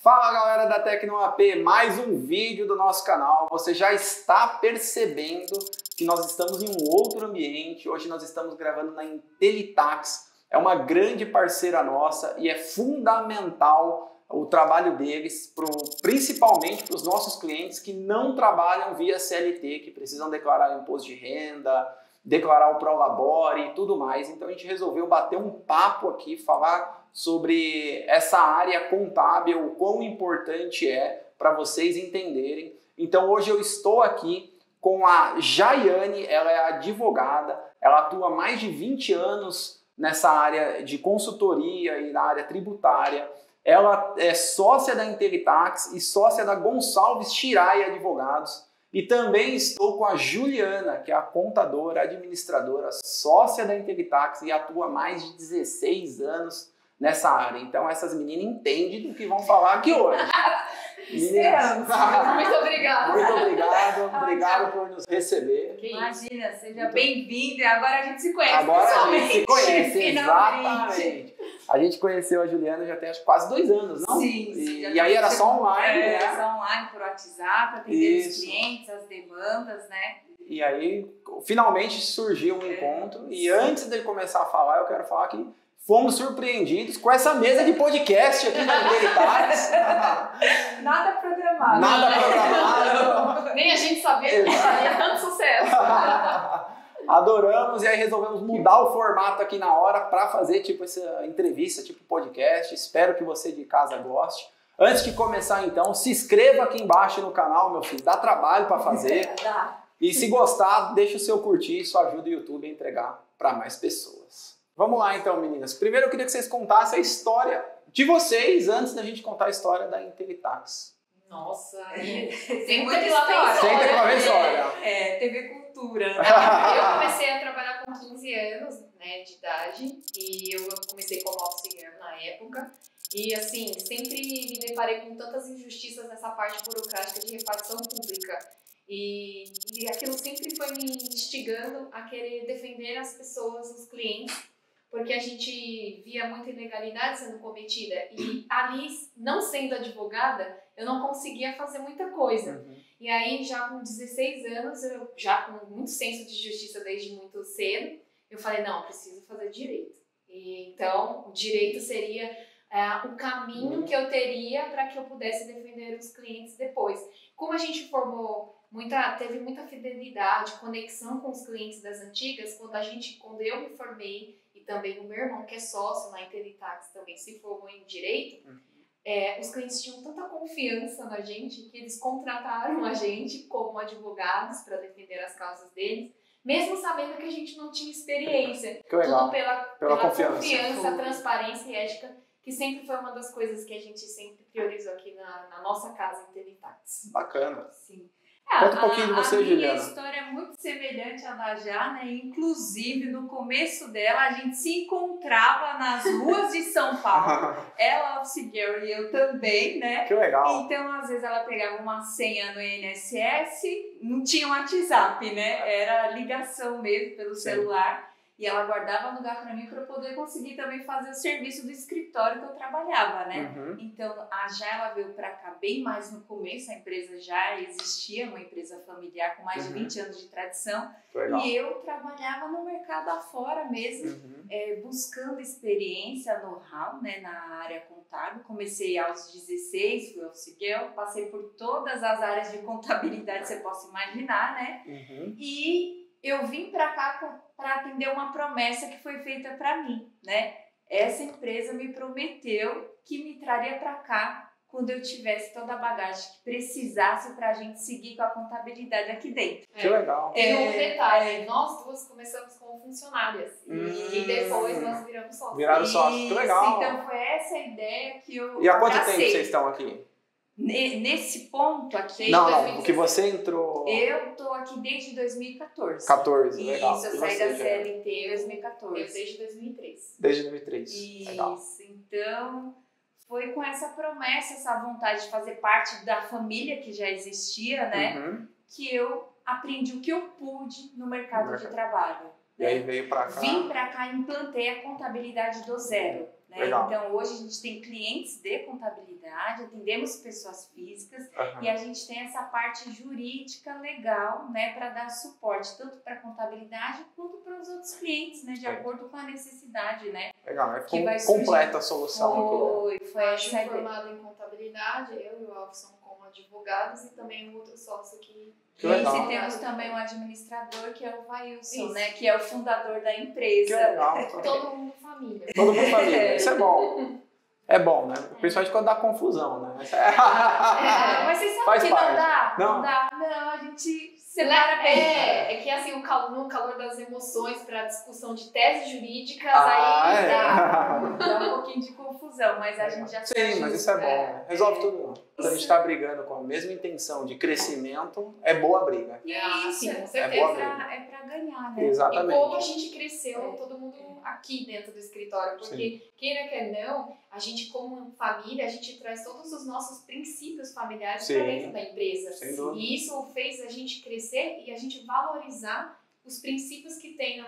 Fala galera da TecnoAP, mais um vídeo do nosso canal. Você já está percebendo que nós estamos em um outro ambiente. Hoje nós estamos gravando na Intelitax. É uma grande parceira nossa e é fundamental o trabalho deles, principalmente para os nossos clientes que não trabalham via CLT, que precisam declarar imposto de renda, declarar o Prolabore e tudo mais. Então a gente resolveu bater um papo aqui, falar sobre essa área contábil, o quão importante é para vocês entenderem. Então hoje eu estou aqui com a Jaiane, ela é advogada, ela atua há mais de 20 anos nessa área de consultoria e na área tributária. Ela é sócia da Intelitax e sócia da Gonçalves Chirai Advogados. E também estou com a Juliana, que é a contadora, administradora, sócia da Intelitax e atua há mais de 16 anos nessa área. Então essas meninas entendem do que vão falar aqui hoje. Esperamos. Muito obrigada. Muito obrigado. Obrigado por nos receber. Imagina, seja bem-vindo. E agora a gente se conhece. Agora a gente se conhece, finalmente. Exatamente. A gente conheceu a Juliana já tem acho, quase 2 anos, não? Sim. E aí era só online, né? Era só online, por WhatsApp, atender os clientes, as demandas, né? E aí, finalmente surgiu um encontro. E antes de começar a falar, eu quero falar que fomos surpreendidos com essa mesa de podcast aqui na Intelitax. Nada programado. Nada programado. Nem a gente sabia que faria tanto sucesso. Adoramos e aí resolvemos mudar o formato aqui na hora para fazer tipo essa entrevista, tipo podcast. Espero que você de casa goste. Antes de começar então, se inscreva aqui embaixo no canal, meu filho. Dá trabalho para fazer. Dá. E se gostar, deixa o seu curtir, isso ajuda o YouTube a entregar para mais pessoas. Vamos lá então, meninas. Primeiro eu queria que vocês contassem a história de vocês antes da gente contar a história da Intelitax. Nossa, tem muita história. Sempre com a história. TV Cultura. Eu comecei a trabalhar com 15 anos, né, de idade, e eu comecei como auxiliar na época. E assim, sempre me deparei com tantas injustiças nessa parte burocrática de repartição pública. E aquilo sempre foi me instigando a querer defender as pessoas, os clientes, porque a gente via muita ilegalidade sendo cometida. E ali, não sendo advogada, eu não conseguia fazer muita coisa. Uhum. E aí, já com 16 anos, eu já com muito senso de justiça desde muito cedo, eu falei, não, eu preciso fazer direito. E, então, o direito seria o caminho que eu teria para que eu pudesse defender os clientes depois. Como a gente teve muita fidelidade, conexão com os clientes das antigas, quando eu me formei, e também o meu irmão, que é sócio na Intelitax, também se formou em direito, os clientes tinham tanta confiança na gente que eles contrataram a gente como advogados para defender as causas deles, mesmo sabendo que a gente não tinha experiência. Que legal. Tudo pela confiança, transparência e ética, que sempre foi uma das coisas que a gente sempre priorizou aqui na nossa casa Intelitax. Bacana. Sim. Conta um pouquinho de você, Juliana. A minha história é muito semelhante à da Já, né? Inclusive, no começo dela, a gente se encontrava nas ruas de São Paulo. Ela, office girl, e eu também, né? Que legal. Então, às vezes, ela pegava uma senha no INSS, não tinha um WhatsApp, né? Era ligação mesmo pelo celular. E ela guardava lugar para mim para eu poder conseguir também fazer o serviço do escritório que eu trabalhava, né? Uhum. Então, a Já ela veio para cá bem mais no começo, a empresa já existia, uma empresa familiar com mais de 20 anos de tradição. Legal. E eu trabalhava no mercado afora mesmo, buscando experiência, know-how, né, na área contábil. Comecei aos 16, fui office girl, passei por todas as áreas de contabilidade que você possa imaginar, né? Uhum. E eu vim para cá para atender uma promessa que foi feita para mim, né? Essa empresa me prometeu que me traria para cá quando eu tivesse toda a bagagem que precisasse para a gente seguir com a contabilidade aqui dentro. Que legal. E um detalhe, nós duas começamos como funcionárias e depois nós viramos sócios. Viraram sócios, que legal. Então foi essa a ideia que eu E há quanto abracei. tempo vocês estão aqui? Nesse ponto aqui... Não, porque você entrou... Eu tô aqui desde 2014. 14, legal. Isso, eu saí da CLT em 2014. Eu desde 2003. Desde 2003. Isso, legal. Então foi com essa promessa, essa vontade de fazer parte da família que já existia, né? Uhum. Que eu aprendi o que eu pude no mercado de trabalho. E aí veio pra cá. Vim pra cá e implantei a contabilidade do zero. Né? Legal. Então, hoje a gente tem clientes de contabilidade, atendemos pessoas físicas e a gente tem essa parte jurídica legal, né, para dar suporte tanto para a contabilidade quanto para os outros clientes, né, de acordo com a necessidade, né? Legal, é Que vai completa a solução. Foi essa a ideia. formado em contabilidade, eu e o Alfson como advogados e também o outro sócio que E temos também um administrador que é o Vailson, né? Que é o fundador da empresa. Que legal. Todo mundo família. Todo mundo família. Isso é bom. É bom, né? Principalmente quando dá confusão, né? Mas vocês sabem Faz que parte. não dá? Não dá. Não, a gente separa bem. É que assim, no calor das emoções para discussão de teses jurídicas, Dá um pouquinho de confusão, mas a gente já Sim, mas isso é bom. Né? Resolve tudo. Quando a gente está brigando com a mesma intenção de crescimento, é boa a briga. Isso, sim, com É certeza. boa briga. É pra ganhar, né? Exatamente. E como a gente cresceu, todo mundo aqui dentro do escritório, porque queira quer não, a gente como família, a gente traz todos os nossos princípios familiares para dentro da empresa. E isso fez a gente crescer e a gente valorizar os princípios que tem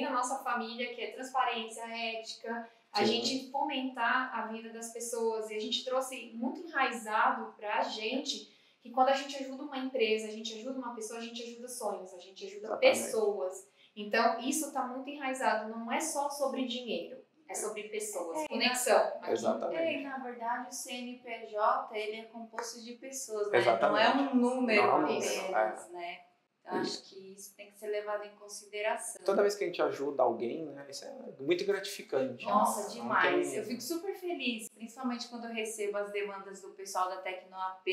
na nossa família, que é transparência, ética, a gente fomentar a vida das pessoas. E a gente trouxe muito enraizado pra gente que quando a gente ajuda uma empresa, a gente ajuda uma pessoa, a gente ajuda sonhos, a gente ajuda pessoas. Então, isso está muito enraizado, não é só sobre dinheiro, é sobre pessoas, conexão. Exatamente. E na verdade o CNPJ ele é composto de pessoas, né? Exatamente. Não é um número Não é um apenas, né? Então, acho que isso tem que ser levado em consideração. Toda vez que a gente ajuda alguém, né, isso é muito gratificante. Nossa, demais. Eu fico super feliz, principalmente quando eu recebo as demandas do pessoal da TecnoAP.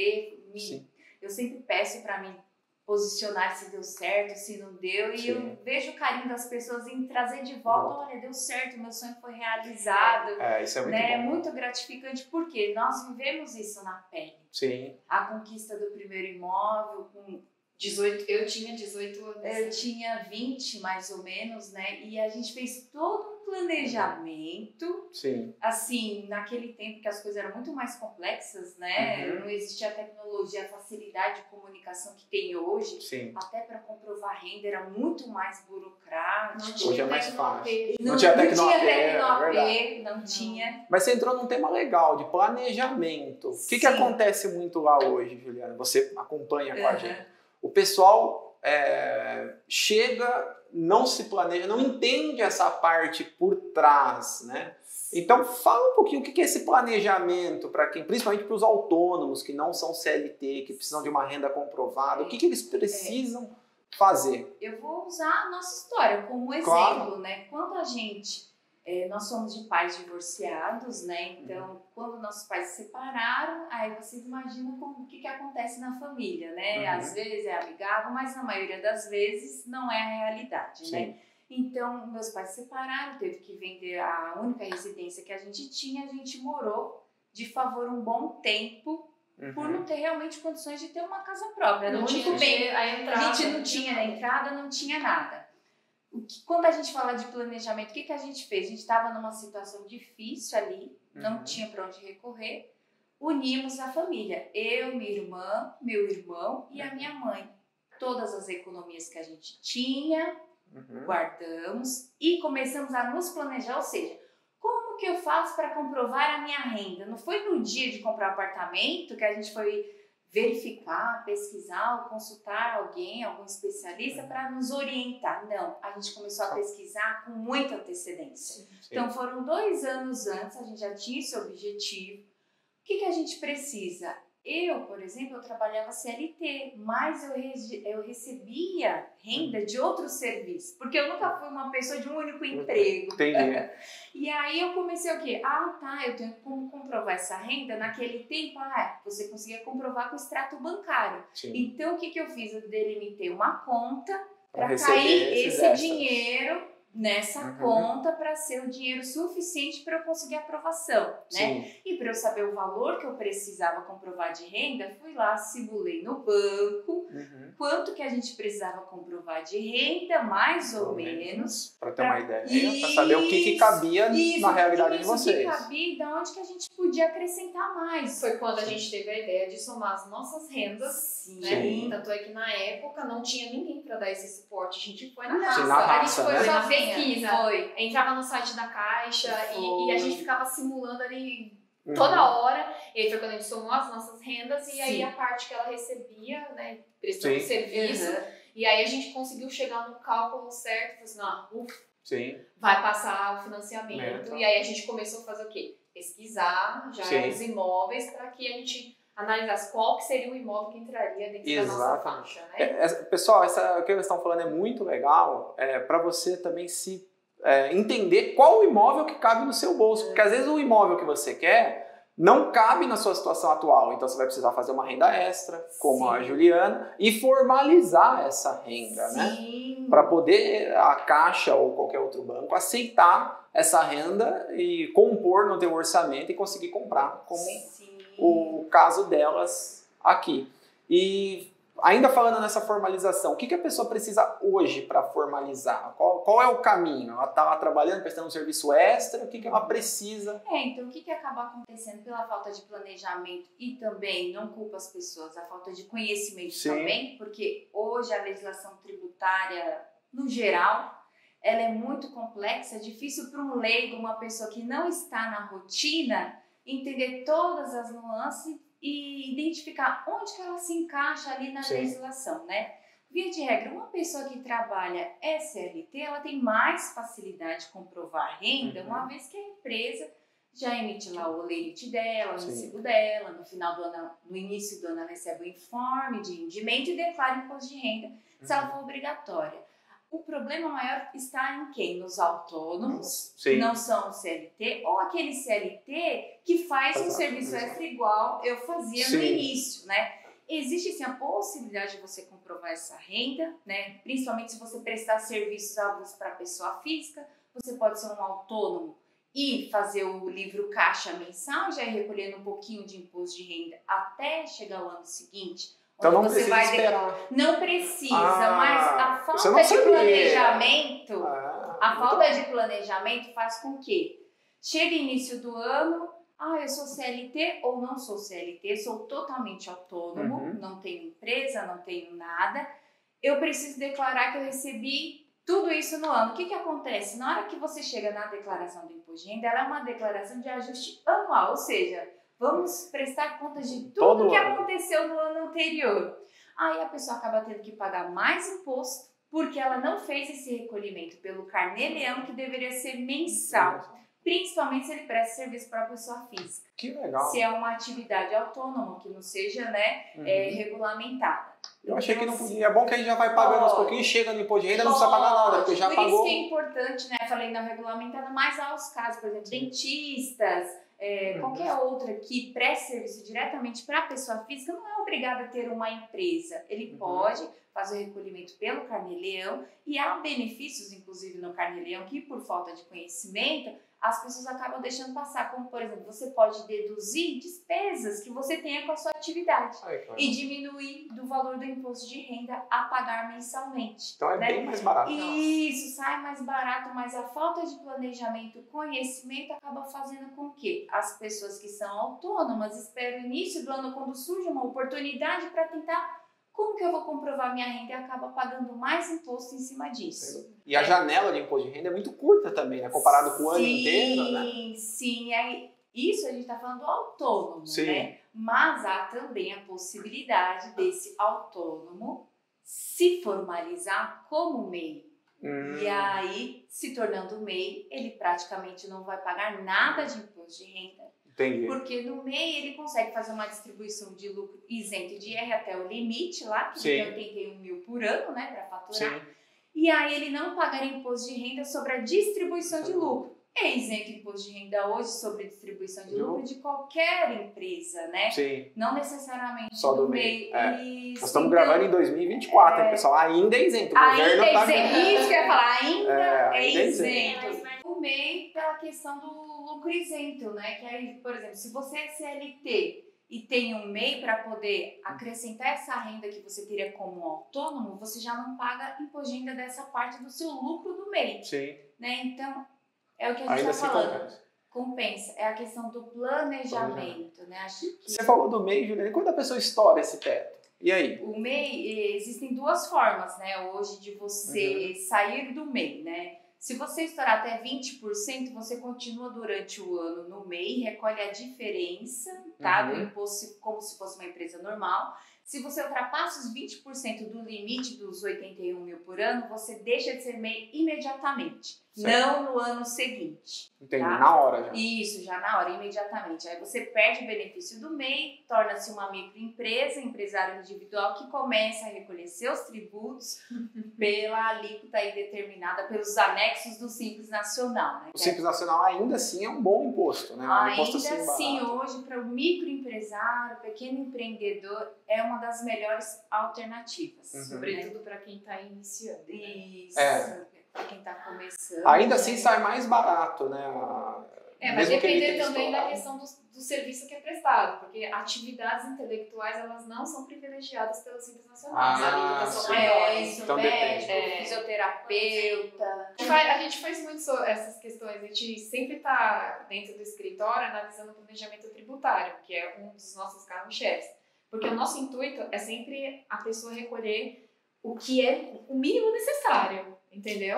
Eu sempre peço para mim posicionar se deu certo, se não deu, e eu vejo o carinho das pessoas em trazer de volta, olha, deu certo, meu sonho foi realizado. Isso é muito bom. É muito gratificante, porque nós vivemos isso na pele. Sim. A conquista do primeiro imóvel, com 18, eu tinha 18 anos. Eu tinha 20, mais ou menos, né? E a gente fez todo um planejamento. Sim. Assim, naquele tempo que as coisas eram muito mais complexas, né? Não existia a tecnologia, a facilidade de comunicação que tem hoje. Sim. Até para comprovar renda era muito mais burocrático. Hoje é mais fácil. Não tinha TecnoAP, não tinha. Mas você entrou num tema legal, de planejamento. O que acontece muito lá hoje, Juliana? Você acompanha com a gente. O pessoal chega, não se planeja, não entende essa parte por trás, né? Então fala um pouquinho o que é esse planejamento para quem, principalmente para os autônomos que não são CLT, que precisam de uma renda comprovada, o que eles precisam fazer? Eu vou usar a nossa história como exemplo, né? Quando a gente... nós somos de pais divorciados, né? Então, quando nossos pais se separaram, aí vocês imaginam o que acontece na família, né? Às vezes é amigável, mas na maioria das vezes não é a realidade, né? Então, meus pais se separaram, teve que vender a única residência que a gente tinha, a gente morou de favor um bom tempo, por não ter realmente condições de ter uma casa própria. Não tinha a gente não tinha entrada, não tinha nada. Quando a gente fala de planejamento, o que a gente fez? A gente estava numa situação difícil ali, não tinha para onde recorrer. Unimos a família, eu, minha irmã, meu irmão e a minha mãe. Todas as economias que a gente tinha, guardamos e começamos a nos planejar, ou seja, como que eu faço para comprovar a minha renda? Não foi no dia de comprar apartamento que a gente foi verificar, pesquisar ou consultar algum especialista para nos orientar. Não, a gente começou a pesquisar com muita antecedência. Então foram 2 anos antes, a gente já tinha esse objetivo. O que a gente precisa? Eu, por exemplo, eu trabalhava CLT, mas eu recebia renda de outros serviços, porque eu nunca fui uma pessoa de um único emprego. Entendi. E aí eu comecei o quê? Eu tenho como comprovar essa renda. Naquele tempo, você conseguia comprovar com o extrato bancário. Sim. Então, o que eu fiz? Eu delimitei uma conta para receber cair esse extras. dinheiro nessa conta para ser o dinheiro suficiente para eu conseguir aprovação, né? E para eu saber o valor que eu precisava comprovar de renda, fui lá, simulei no banco quanto que a gente precisava comprovar de renda, mais ou menos. Para ter uma ideia, para saber o que cabia na realidade de vocês. O que cabia e de onde que a gente podia acrescentar mais. Foi quando a gente teve a ideia de somar as nossas rendas, né? Tanto é que na época não tinha ninguém para dar esse suporte. A gente foi na raça. A gente foi pesquisa. Foi. Entrava no site da Caixa e a gente ficava simulando ali toda hora. E aí foi quando a gente somou as nossas rendas e aí a parte que ela recebia, né, prestando serviço. E aí a gente conseguiu chegar no cálculo certo, assim, vai passar o financiamento. E aí a gente começou a fazer o quê? Pesquisar já os imóveis para que a gente analisasse qual que seria o imóvel que entraria dentro da nossa faixa, né? Pessoal, o que eles estão falando é muito legal para você também se entender qual o imóvel que cabe no seu bolso. Porque às vezes o imóvel que você quer não cabe na sua situação atual. Então você vai precisar fazer uma renda extra, como a Juliana, e formalizar essa renda, né? Para poder a Caixa ou qualquer outro banco aceitar essa renda e compor no teu orçamento e conseguir comprar, como o caso delas aqui. E ainda falando nessa formalização, o que a pessoa precisa hoje para formalizar? Qual é o caminho? Ela está trabalhando, prestando um serviço extra? O que ela precisa? Então, o que acaba acontecendo pela falta de planejamento e também, não culpa as pessoas, a falta de conhecimento também, porque hoje a legislação tributária, no geral, ela é muito complexa, é difícil para um leigo, uma pessoa que não está na rotina, entender todas as nuances e identificar onde que ela se encaixa ali na legislação, né? Via de regra, uma pessoa que trabalha SLT, ela tem mais facilidade de comprovar a renda, uma vez que a empresa já emite lá o limite dela, o recibo dela, no final do ano, no início do ano ela recebe o informe de rendimento e declara imposto de renda, se ela for obrigatória. O problema maior está em quem? Nos autônomos, que não são CLT, ou aquele CLT que faz um serviço extra igual eu fazia no início, né? Existe sim a possibilidade de você comprovar essa renda, né? Principalmente se você prestar serviços avulsos para pessoa física, você pode ser um autônomo e fazer o livro caixa mensal, já ir recolhendo um pouquinho de imposto de renda até chegar ao ano seguinte. Então não precisa esperar. Não precisa, mas a falta de planejamento, falta de planejamento faz com que chegue início do ano, eu sou CLT ou não sou CLT, sou totalmente autônomo, não tenho empresa, não tenho nada, eu preciso declarar que eu recebi tudo isso no ano. O que acontece? Na hora que você chega na declaração do imposto de renda, ela é uma declaração de ajuste anual, ou seja, vamos prestar contas de tudo que aconteceu no ano anterior. Aí a pessoa acaba tendo que pagar mais imposto porque ela não fez esse recolhimento pelo carnê-leão que deveria ser mensal. Principalmente se ele presta serviço para a pessoa física. Que legal. Se é uma atividade autônoma, que não seja regulamentada. Eu achei que não podia. É bom que a gente já vai pagando aos pouquinhos, chega no imposto de renda, não precisa pagar nada, porque já pagou. Por isso que é importante, né? Falei não regulamentada, mas aos casos, por exemplo, dentistas, qualquer outra que preste serviço diretamente para a pessoa física, não é obrigado a ter uma empresa. Ele pode fazer o recolhimento pelo carnê-leão e há benefícios, inclusive, no carnê-leão, que por falta de conhecimento, as pessoas acabam deixando passar, como, por exemplo, você pode deduzir despesas que você tenha com a sua atividade e diminuir do valor do imposto de renda a pagar mensalmente. Então é bem mais barato. Isso, sai mais barato, mas a falta de planejamento, conhecimento acaba fazendo com que as pessoas que são autônomas esperem o início do ano, quando surge uma oportunidade para tentar como que eu vou comprovar minha renda e acaba pagando mais imposto em cima disso. E a janela de imposto de renda é muito curta também, né? Comparado com o ano inteiro, né? Sim. Isso a gente está falando do autônomo, né? Mas há também a possibilidade desse autônomo se formalizar como MEI. E aí, se tornando MEI, ele praticamente não vai pagar nada de imposto de renda. Entendi. Porque no MEI ele consegue fazer uma distribuição de lucro isento de IR até o limite lá, que é 81 mil por ano, né, para faturar. E aí ele não pagaria imposto de renda sobre a distribuição de lucro. É isento imposto de renda hoje sobre a distribuição de lucro de qualquer empresa, né? Não necessariamente só do MEI. Nós estamos gravando em 2024, hein, pessoal? Ainda é isento. Ainda é isento. Isso que eu ia falar, ainda é isento. O MEI pela questão do lucro isento, né? Que aí, por exemplo, se você é CLT e tem um MEI para poder acrescentar essa renda que você teria como autônomo, você já não paga imposto de renda dessa parte do seu lucro do MEI. Né? Então, é o que a gente está falando. Compensa. É a questão do planejamento, né? Acho que... Você falou do MEI, Juliana. E quando a pessoa estoura esse teto? E aí? O MEI, existem duas formas, né? Hoje de você sair do MEI, né? Se você estourar até 20%, você continua durante o ano no MEI, recolhe a diferença, tá? Do imposto como se fosse uma empresa normal. Se você ultrapassa os 20% do limite dos 81 mil por ano, você deixa de ser MEI imediatamente, não no ano seguinte. Entendi, tá? Na hora já. Isso, já na hora, imediatamente. Aí você perde o benefício do MEI, torna-se uma microempresa, empresário individual que começa a recolher seus tributos pela alíquota aí determinada pelos anexos do Simples Nacional. Né? O Simples Nacional ainda assim é um bom imposto, né? Um imposto Ainda assim, barato. hoje, para o microempresário, pequeno empreendedor, é uma das melhores alternativas. Sobretudo para quem está iniciando. Isso, É. para quem está começando. Ainda assim sai mais barato, né? Vai Mesmo que ele depender tenha também da estourado. questão do serviço que é prestado, porque atividades intelectuais elas não são privilegiadas pelo Simples Nacional, as alíquotas são maiores. Então depende. Fisioterapeuta. A gente faz muito essas questões, a gente sempre está dentro do escritório analisando o planejamento tributário, que é um dos nossos carros-chefes, porque o nosso intuito é sempre a pessoa recolher o que é o mínimo necessário, entendeu?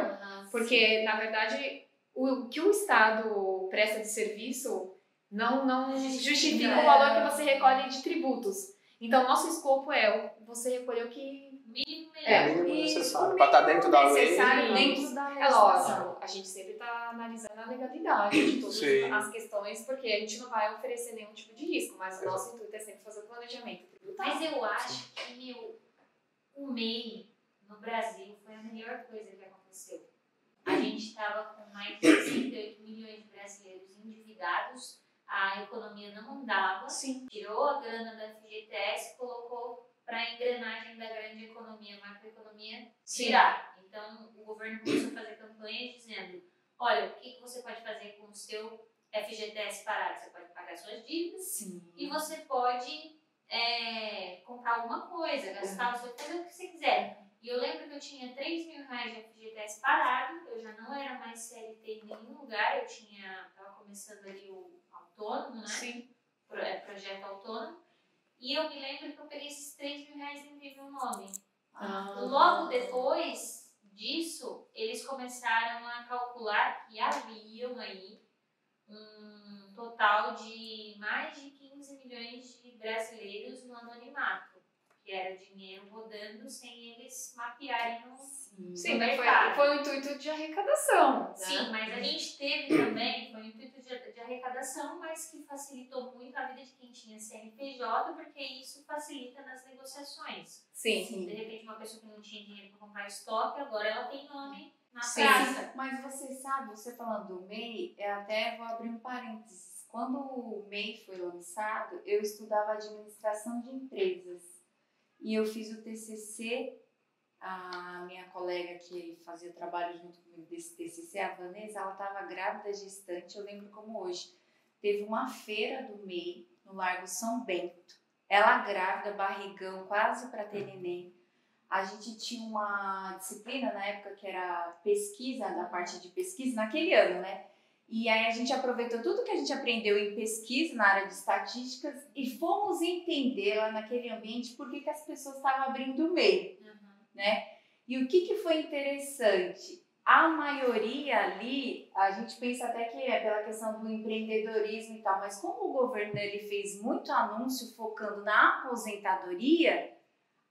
Porque, na verdade, o que o Estado presta de serviço não justifica o valor que você recolhe de tributos. Então, nosso escopo é você recolher o que Mínimo o mínimo necessário. Para estar dentro da lei. Dentro da é lógico, a gente sempre está analisando a legalidade de todas as questões, porque a gente não vai oferecer nenhum tipo de risco, mas o nosso intuito é sempre fazer o planejamento tributário. Mas eu acho que o MEI no Brasil foi a melhor coisa que aconteceu. A gente estava com mais de 68 milhões de brasileiros endividados, a economia não andava, tirou a grana da FGTS, colocou para a engrenagem da grande economia, macroeconomia, girar. Então, o governo começou a fazer campanhas dizendo, olha, o que você pode fazer com o seu FGTS parado? Você pode pagar suas dívidas e você pode comprar alguma coisa, gastar, você pode fazer o que você quiser. E eu lembro que eu tinha 3 mil reais de FGTS parado, eu já não era mais CLT em nenhum lugar, eu estava começando ali o autônomo, né? Projeto autônomo. E eu me lembro que eu peguei esses 3 mil reais e enviei meu nome. Logo depois disso, eles começaram a calcular que haviam aí um total de mais de 15 milhões de brasileiros no anonimato, que era dinheiro rodando sem eles mapearem no mercado. Foi o intuito de arrecadação. Sim, né? mas a gente teve também, foi o intuito de arrecadação, mas que facilitou muito a vida de quem tinha CNPJ, porque isso facilita nas negociações. Sim. De repente, uma pessoa que não tinha dinheiro para comprar estoque, agora ela tem nome na praça. Mas você sabe, você falando do MEI, até vou abrir um parênteses. Quando o MEI foi lançado, eu estudava administração de empresas. E eu fiz o TCC, a minha colega que fazia trabalho junto comigo desse TCC, a Vanessa, ela estava grávida, gestante, eu lembro como hoje. Teve uma feira do MEI no Largo São Bento. Ela grávida, barrigão, quase para ter neném. A gente tinha uma disciplina na época que era pesquisa, da parte de pesquisa, naquele ano, né? E aí a gente aproveitou tudo que a gente aprendeu em pesquisa na área de estatísticas e fomos entender lá naquele ambiente por que as pessoas estavam abrindo o MEI, né? E o que foi interessante? A maioria ali, a gente pensa até que é pela questão do empreendedorismo e tal, mas como o governo ele fez muito anúncio focando na aposentadoria,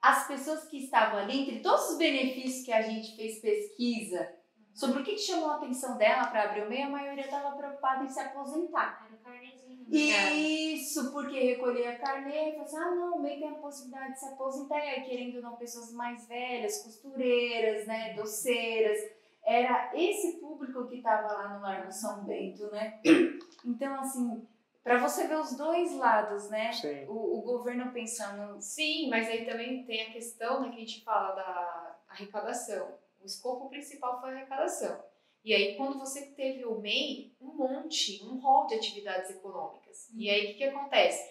as pessoas que estavam ali, entre todos os benefícios que a gente fez pesquisa, sobre o que chamou a atenção dela para abrir o MEI, a maioria estava preocupada em se aposentar. Era o carnezinho. Isso, porque recolhia carnê e falou assim, não, o MEI tem a possibilidade de se aposentar. E aí, querendo ou não, pessoas mais velhas, costureiras, né, doceiras. Era esse público que estava lá no Largo São Bento, né? Então, assim, para você ver os dois lados, né? O governo pensando... Sim, mas aí também tem a questão, né, que a gente fala da arrecadação. O escopo principal foi a arrecadação. E aí, quando você teve o MEI, um rol de atividades econômicas. E aí, o que acontece?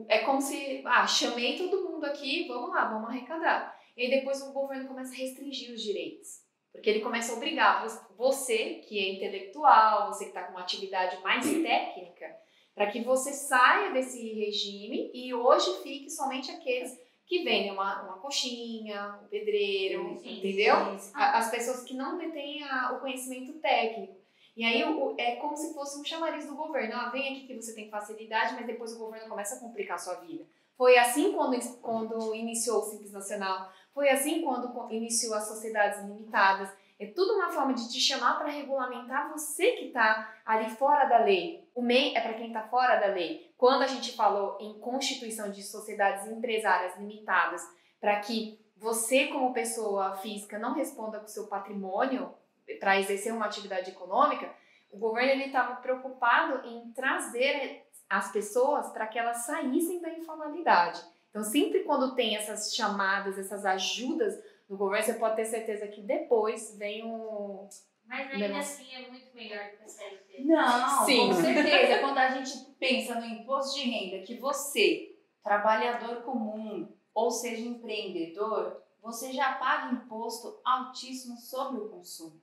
É como se, chamei todo mundo aqui, vamos lá, vamos arrecadar. E aí, depois o governo começa a restringir os direitos. Porque ele começa a obrigar você, que é intelectual, você que está com uma atividade mais técnica, para que você saia desse regime e hoje fique somente aqueles que vendem uma coxinha, um pedreiro, Sim, entendeu? sim. As pessoas que não detêm o conhecimento técnico. E aí é como se fosse um chamariz do governo. Vem aqui que você tem facilidade, mas depois o governo começa a complicar a sua vida. Foi assim quando iniciou o Simples Nacional, foi assim quando iniciou as sociedades limitadas. É tudo uma forma de te chamar para regulamentar você que está ali fora da lei. O MEI é para quem está fora da lei. Quando a gente falou em constituição de sociedades empresárias limitadas, para que você, como pessoa física, não responda com o seu patrimônio para exercer uma atividade econômica, o governo estava preocupado em trazer as pessoas para que elas saíssem da informalidade. Então, sempre quando tem essas chamadas, essas ajudas do governo, você pode ter certeza que depois vem um... Mas ainda assim é muito melhor do que a CLT. Não, Sim. com certeza. Quando a gente pensa no imposto de renda, que você, trabalhador comum, ou seja, empreendedor, você já paga imposto altíssimo sobre o consumo.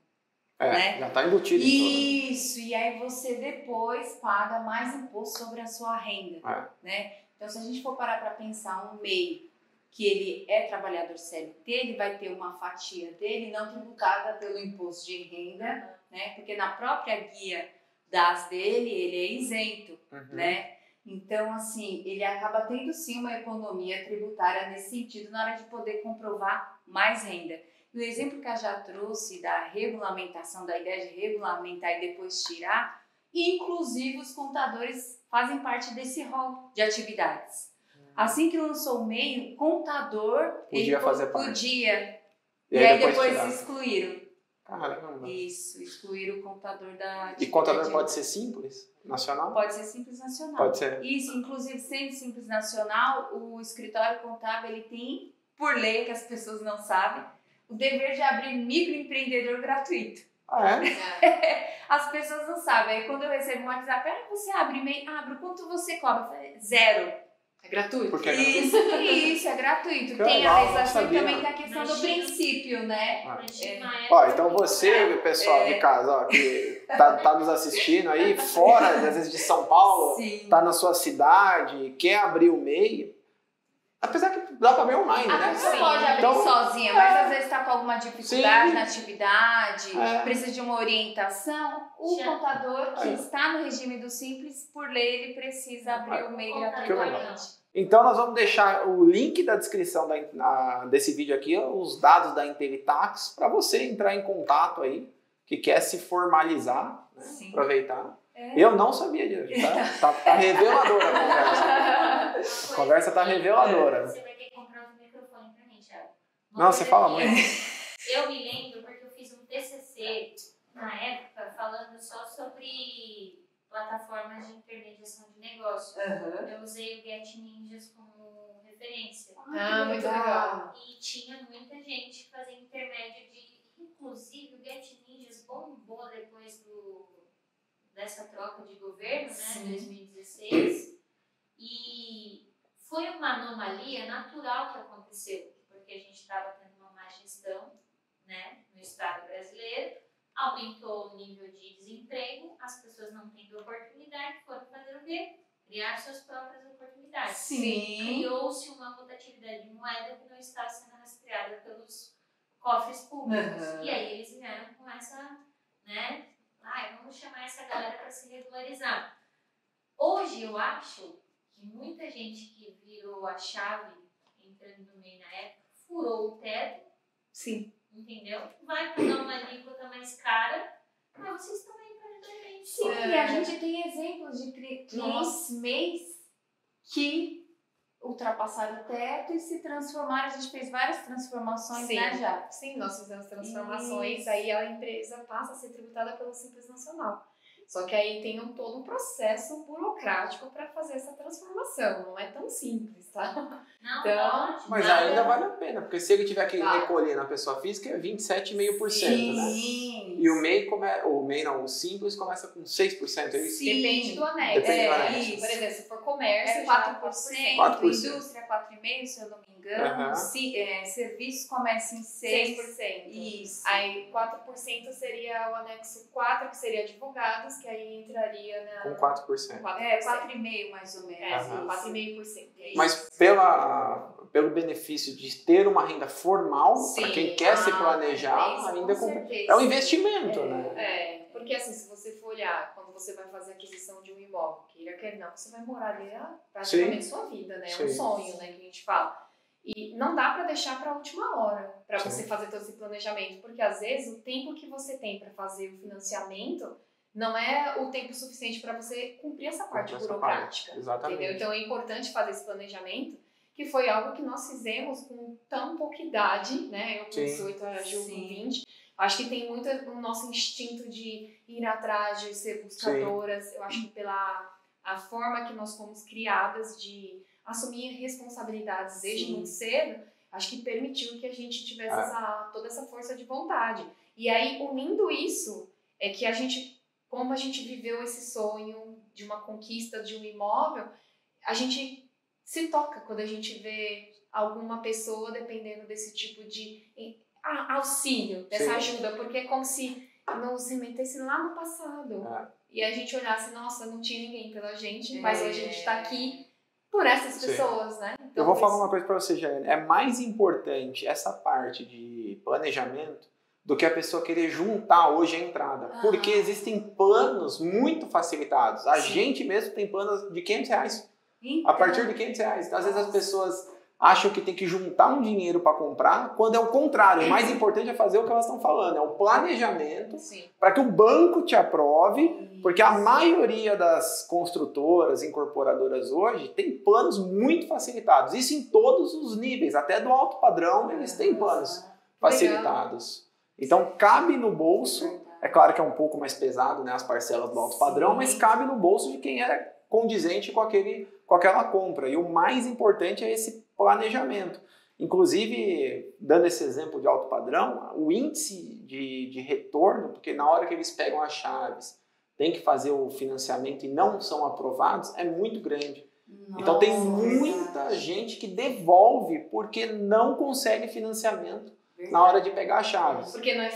Né? Já está embutido em tudo. Isso, e aí você depois paga mais imposto sobre a sua renda. Né? Então, se a gente for parar para pensar um MEI, que ele é trabalhador CLT, ele vai ter uma fatia dele não tributada pelo imposto de renda, né? Porque na própria guia das dele, ele é isento, né? Então, assim, ele acaba tendo sim uma economia tributária nesse sentido, na hora de poder comprovar mais renda. E o exemplo que a Já trouxe da regulamentação, da ideia de regulamentar e depois tirar, inclusive os contadores fazem parte desse rol de atividades. Assim que lançou o MEI, o contador Podia fazer parte. Podia. E aí depois depois excluíram. Caramba. Isso, excluíram o contador da atividade. E contador pode ser simples? Nacional? Pode ser Simples Nacional. Pode ser. Isso, inclusive sendo Simples Nacional, o escritório contábil ele tem, por lei, que as pessoas não sabem, o dever de abrir microempreendedor gratuito. As pessoas não sabem. Aí quando eu recebo um WhatsApp, você abre MEI? Abro. Quanto você cobra? Eu falei, 0. É gratuito? Porque é Isso, é gratuito. Que Tem legal, a legislação não e sabia. também tem a questão do princípio, né? Então você, pessoal de casa, ó, que tá nos assistindo aí, fora, às vezes, de São Paulo, Sim. tá na sua cidade, quer abrir o MEI, apesar que dá pra abrir online, A né? pessoa pode abrir Então, sozinha, mas às vezes está com alguma dificuldade na atividade, É. precisa de uma orientação. O contador que está no regime do Simples, por lei, ele precisa abrir o MEI gratuitamente. Então nós vamos deixar o link da descrição desse vídeo aqui, os dados da Intelitax, para você entrar em contato aí, que quer se formalizar, né? Aproveitar. Eu não sabia disso, tá reveladora a conversa. A conversa tá reveladora. Você vai ter que comprar um microfone pra mim, Thiago. Não, você fala muito. Eu me lembro porque eu fiz um TCC na época falando só sobre plataformas de intermediação de negócio. Eu usei o Get Ninjas como referência. Muito legal. E tinha muita gente fazendo intermédio de... Inclusive, o Get Ninjas bombou depois dessa troca de governo, né, em 2016. E foi uma anomalia natural que aconteceu, porque a gente estava tendo uma má gestão, né, no Estado brasileiro, aumentou o nível de desemprego, as pessoas não tendo oportunidade, foram fazer o quê? Criar suas próprias oportunidades. Sim. Criou-se uma rotatividade de moeda que não estava sendo rastreada pelos cofres públicos. E aí eles vieram com essa, né, vamos chamar essa galera para se regularizar. Hoje eu acho que muita gente que virou a chave entrando no MEI na época, furou o teto. Sim. Entendeu? Vai pagar uma alíquota mais cara, mas vocês estão aí para ajudar a gente. Sim, e a gente tem exemplos de clientes MEIs que ultrapassaram o teto e se transformaram. A gente fez várias transformações, né, já? Sim, nós fizemos transformações, aí a empresa passa a ser tributada pelo Simples Nacional. Só que aí tem todo um processo burocrático para fazer essa transformação, não é tão simples, tá? Não, então, Mas ainda vale a pena, porque se ele tiver que recolher na pessoa física é 27,5%, né? E o MEI, o Simples começa com 6%, é isso? Depende do anexo. Depende do anexo. Por exemplo, se for comércio, É já 4%, 4%. indústria 4,5%, se eu não me engano. Serviços começam em 6%. Isso. Aí 4% seria o anexo 4, que seria advogados, que aí entraria na... Com 4%. 4,5% mais ou menos. 4,5%. Mas pela pelo benefício de ter uma renda formal, para quem quer se planejar, isso, ainda com certeza. é um investimento, né? Porque assim, se você for olhar, quando você vai fazer a aquisição de um imóvel, queira quer não, você vai morar ali praticamente sua vida, né? É um sonho, né, que a gente fala. E não dá para deixar para a última hora, para você fazer todo esse planejamento, porque às vezes o tempo que você tem para fazer o financiamento não é o tempo suficiente para você cumprir essa parte burocrática. Exatamente. Entendeu? Então é importante fazer esse planejamento, que foi algo que nós fizemos com tão pouca idade, né? Eu com 18, a Gil com 20. Acho que tem muito o nosso instinto de ir atrás, de ser buscadoras. Eu acho que pela a forma que nós fomos criadas de assumir responsabilidades desde muito cedo, acho que permitiu que a gente tivesse toda essa força de vontade. E aí, unindo isso, é que a gente, como a gente viveu esse sonho de uma conquista de um imóvel, a gente se toca quando a gente vê alguma pessoa dependendo desse tipo de auxílio, dessa ajuda, porque é como se nos remetesse lá no passado. E a gente olhasse, nossa, não tinha ninguém pela gente, mas hoje a gente está aqui por essas pessoas, né? Então, eu vou falar uma coisa para você, Jane. É mais importante essa parte de planejamento do que a pessoa querer juntar hoje a entrada. Porque existem planos muito facilitados. A gente mesmo tem planos de R$500. A partir de R$500. Então, às vezes as pessoas acham que tem que juntar um dinheiro para comprar, quando é o contrário. O mais importante é fazer o que elas estão falando, é o planejamento para que o banco te aprove, porque a maioria das construtoras, incorporadoras hoje tem planos muito facilitados. Isso em todos os níveis, até do alto padrão eles têm planos facilitados. Então cabe no bolso, é claro que é um pouco mais pesado, né, as parcelas do alto padrão, mas cabe no bolso de quem é condizente com aquela compra. E o mais importante é esse planejamento. Inclusive, dando esse exemplo de alto padrão, o índice de retorno, porque na hora que eles pegam as chaves, tem que fazer o financiamento e não são aprovados, é muito grande. Então tem muita gente que devolve porque não consegue financiamento na hora de pegar as chaves. Porque não é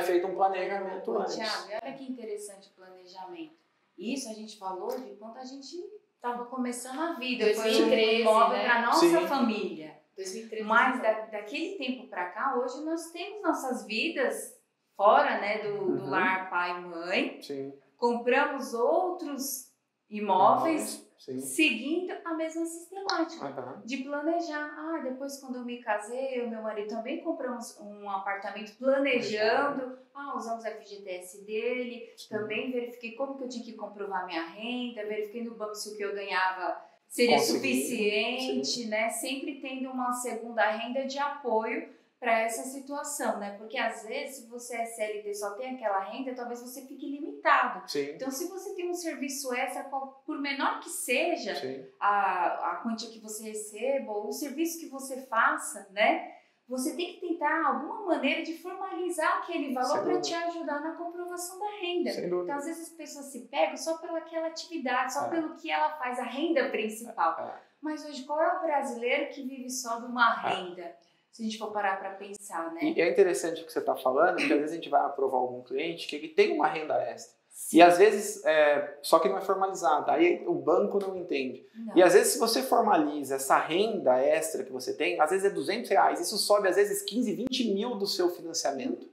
feito um planejamento antes. Tiago, olha que interessante o planejamento. Isso a gente falou de quando a gente estava começando a vida. 2013, foi um imóvel para nossa Sim. família. 2013. Mas daquele tempo para cá, hoje nós temos nossas vidas fora, né, do lar pai e mãe. Sim. Compramos outros imóveis seguindo a mesma sistemática de planejar. Depois quando eu me casei, eu e meu marido também compramos um apartamento planejando. Usamos o FGTS dele, também verifiquei como que eu tinha que comprovar minha renda, verifiquei no banco se o que eu ganhava seria suficiente, né? Sempre tendo uma segunda renda de apoio para essa situação, né? Porque às vezes, se você é CLT e só tem aquela renda, talvez você fique limitado. Então, se você tem um serviço extra, por menor que seja a quantia que você receba, ou o serviço que você faça, né? Você tem que tentar alguma maneira de formalizar aquele valor para te ajudar na comprovação da renda. Então, às vezes, as pessoas se pegam só pelaquela atividade, só pelo que ela faz, a renda principal. Mas hoje, qual é o brasileiro que vive só de uma renda? Se a gente for parar para pensar, né? E é interessante o que você está falando, porque às vezes a gente vai aprovar algum cliente que ele tem uma renda extra. E às vezes, só que não é formalizada, aí o banco não entende. E às vezes, se você formaliza essa renda extra que você tem, às vezes é R$200, isso sobe às vezes 15, 20 mil do seu financiamento.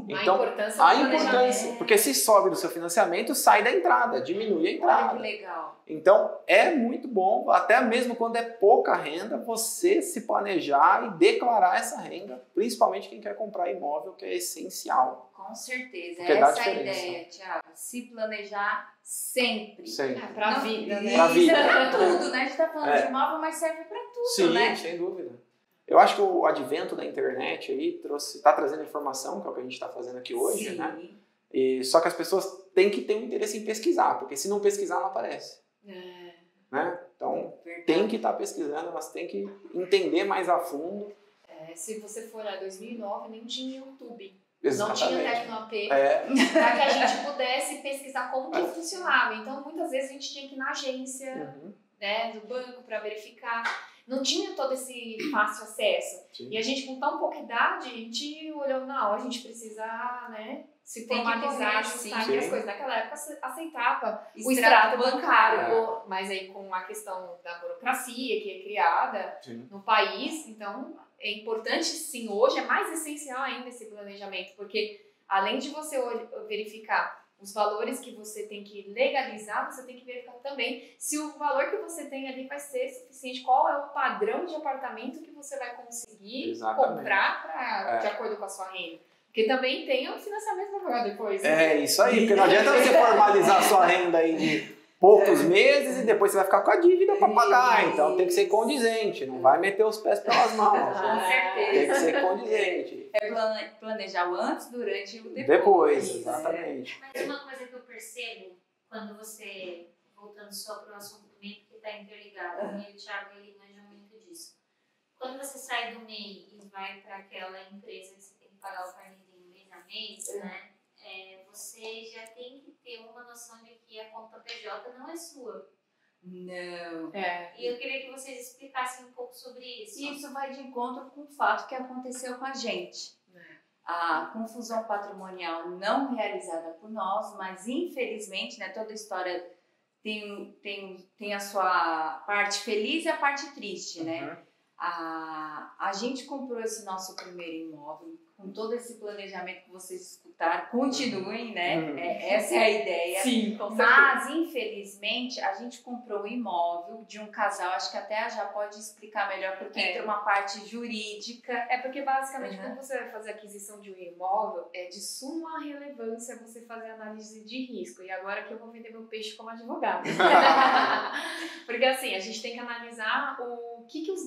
Então a importância, porque se sobe do seu financiamento, sai da entrada, diminui a entrada. Olha que legal. Então, é muito bom, até mesmo quando é pouca renda, você se planejar e declarar essa renda, principalmente quem quer comprar imóvel, que é essencial. Com certeza, porque essa é a ideia, Tiago. Se planejar sempre. Para a vida, né? Pra vida. Para tudo, né? A gente está falando de imóvel, mas serve para tudo, né? Sim, sem dúvida. Eu acho que o advento da internet aí está trazendo informação, que é o que a gente está fazendo aqui hoje, né? Só que as pessoas têm que ter um interesse em pesquisar, porque se não pesquisar, não aparece. Né? Então, tem que estar pesquisando, elas têm que entender mais a fundo. Se você for olhar 2009, nem tinha YouTube. Exatamente. Não tinha Tecno-AP para que a gente pudesse pesquisar como que funcionava. Então, muitas vezes a gente tinha que ir na agência, né, do banco para verificar. Não tinha todo esse fácil acesso. Sim. E a gente, com tão pouca idade, a gente olhou, não, a gente precisa, né, se formalizar, ajustar as coisas. Naquela época aceitava o extrato bancário, mas aí com a questão da burocracia que é criada no país, então é importante sim, hoje é mais essencial ainda esse planejamento, porque além de você verificar os valores que você tem que legalizar, você tem que verificar também se o valor que você tem ali vai ser suficiente, qual é o padrão de apartamento que você vai conseguir comprar de acordo com a sua renda. Porque também tem o financiamento para pagar depois. Né? É isso aí, porque não adianta você formalizar a sua renda aí de poucos meses e depois você vai ficar com a dívida para pagar. Então tem que ser condizente, não vai meter os pés pelas mãos. Com certeza. Tem que ser condizente. É planejar o antes, durante e o depois. Depois, exatamente. Mas uma coisa que eu percebo quando você, voltando só para o assunto do MEI, porque está interligado, e o Thiago ele manja muito disso. Quando você sai do MEI e vai para aquela empresa que você tem que pagar o carnêzinho mês a mês, né? Você já tem que ter uma noção de que a conta PJ não é sua. Não. E eu queria que vocês explicassem um pouco sobre isso. Isso vai de encontro com o fato que aconteceu com a gente. A confusão patrimonial não realizada por nós, mas infelizmente, né, toda história tem a sua parte feliz e a parte triste, né? A gente comprou esse nosso primeiro imóvel com todo esse planejamento que vocês escutaram, continuem, né? Essa é a ideia. Sim, com certeza. Mas, infelizmente, a gente comprou um imóvel de um casal, acho que até a Já pode explicar melhor, porque entra uma parte jurídica. É porque, basicamente, quando você vai fazer a aquisição de um imóvel, é de suma relevância você fazer análise de risco. E agora que eu vou vender meu peixe como advogado. Porque, assim, a gente tem que analisar o que os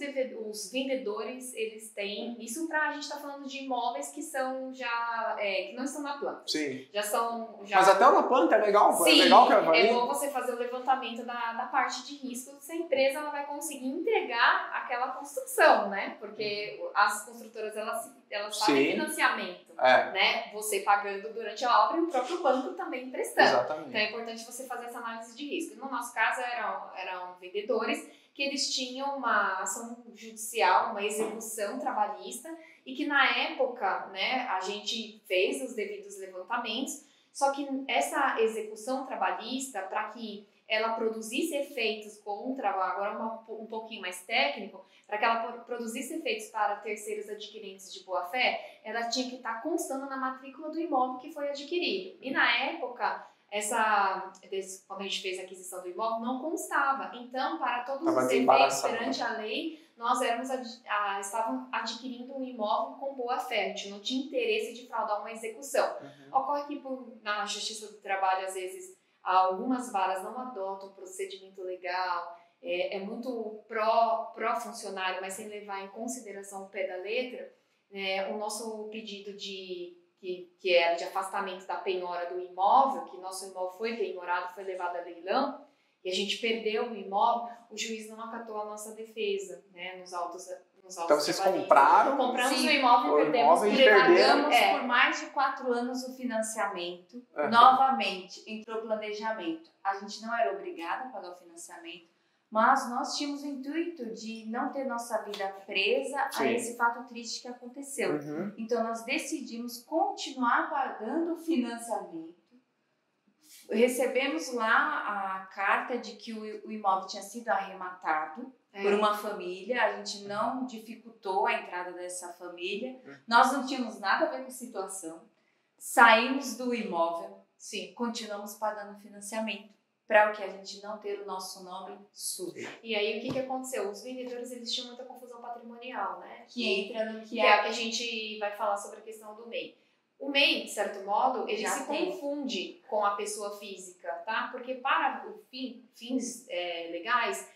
vendedores, eles têm. Isso a gente tá falando de imóveis que são já, que não estão na planta. Sim. Já são... Mas até na planta é legal? Sim, é legal que avalie. é bom você fazer o levantamento da parte de risco, se a empresa ela vai conseguir entregar aquela construção, né? Porque as construtoras, elas fazem financiamento, né? Você pagando durante a obra e o próprio banco também emprestando. Exatamente. Então é importante você fazer essa análise de risco. No nosso caso, eram vendedores que eles tinham uma ação judicial, uma execução trabalhista, e que na época, né, a gente fez os devidos levantamentos, só que essa execução trabalhista, para que ela produzisse efeitos agora um pouquinho mais técnico, para que ela produzisse efeitos para terceiros adquirentes de boa-fé, ela tinha que estar constando na matrícula do imóvel que foi adquirido. E na época, quando a gente fez a aquisição do imóvel, não constava. Então, para todos os efeitos perante a lei, nós estávamos adquirindo um imóvel com boa-fé. A gente não tinha interesse de fraudar uma execução. Ocorre que na Justiça do Trabalho, às vezes, algumas varas não adotam o procedimento legal, é muito pró-funcionário, mas sem levar em consideração o pé da letra, o nosso pedido que era de afastamento da penhora do imóvel, que nosso imóvel foi penhorado, foi levado a leilão, e a gente perdeu o imóvel, o juiz não acatou a nossa defesa, né, nos autos então vocês compraram? Compramos o imóvel e perdemos. Pagamos por mais de 4 anos o financiamento. Novamente, entrou planejamento. A gente não era obrigada a pagar o financiamento, mas nós tínhamos o intuito de não ter nossa vida presa a esse fato triste que aconteceu. Então nós decidimos continuar pagando o financiamento. Recebemos lá a carta de que o imóvel tinha sido arrematado por uma família, a gente não dificultou a entrada dessa família, nós não tínhamos nada a ver com a situação, saímos do imóvel, continuamos pagando financiamento, para o que a gente não ter o nosso nome sujo. E aí o que aconteceu? Os vendedores, eles tinham muita confusão patrimonial, né? Que entra no que é o que a gente vai falar sobre a questão do MEI. O MEI, de certo modo, ele se confunde com a pessoa física, tá? Porque para fins legais,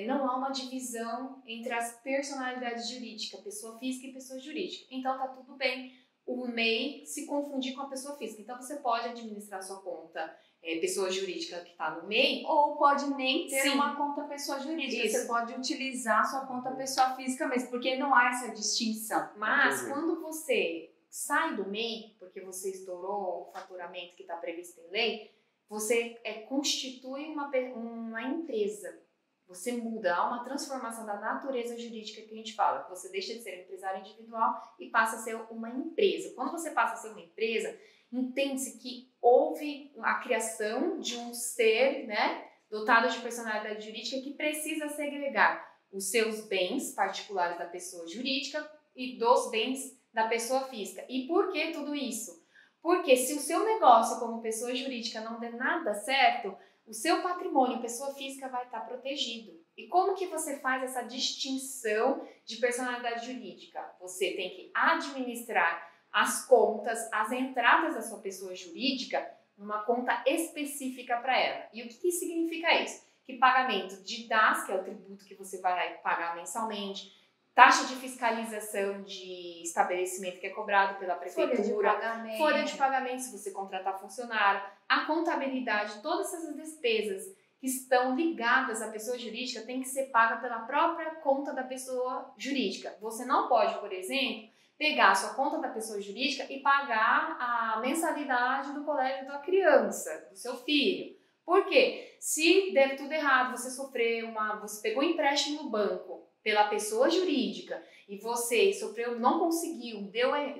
não há uma divisão entre as personalidades jurídicas, pessoa física e pessoa jurídica. Então tá tudo bem o MEI se confundir com a pessoa física. Então você pode administrar sua conta pessoa jurídica que está no MEI, ou pode nem ter uma conta pessoa jurídica. Você pode utilizar sua conta pessoa física mesmo, porque não há essa distinção. Mas quando você sai do MEI, porque você estourou o faturamento que está previsto em lei, você constitui uma empresa. você muda, há uma transformação da natureza jurídica que a gente fala. Você deixa de ser um empresário individual e passa a ser uma empresa. Quando você passa a ser uma empresa, entende-se que houve a criação de um ser, né, dotado de personalidade jurídica que precisa segregar os seus bens particulares da pessoa jurídica e dos bens da pessoa física. E por que tudo isso? Porque se o seu negócio como pessoa jurídica não der nada certo, o seu patrimônio, pessoa física, vai estar protegido. E como que você faz essa distinção de personalidade jurídica? Você tem que administrar as contas, as entradas da sua pessoa jurídica numa conta específica para ela. E o que significa isso? Que pagamento de DAS, que é o tributo que você vai pagar mensalmente, taxa de fiscalização de estabelecimento que é cobrado pela prefeitura, folha de pagamento se você contratar funcionário, a contabilidade, todas essas despesas que estão ligadas à pessoa jurídica tem que ser paga pela própria conta da pessoa jurídica. Você não pode, por exemplo, pegar a sua conta da pessoa jurídica e pagar a mensalidade do colégio da criança, do seu filho. Por quê? Se der tudo errado, você você pegou um empréstimo no banco pela pessoa jurídica e você não conseguiu,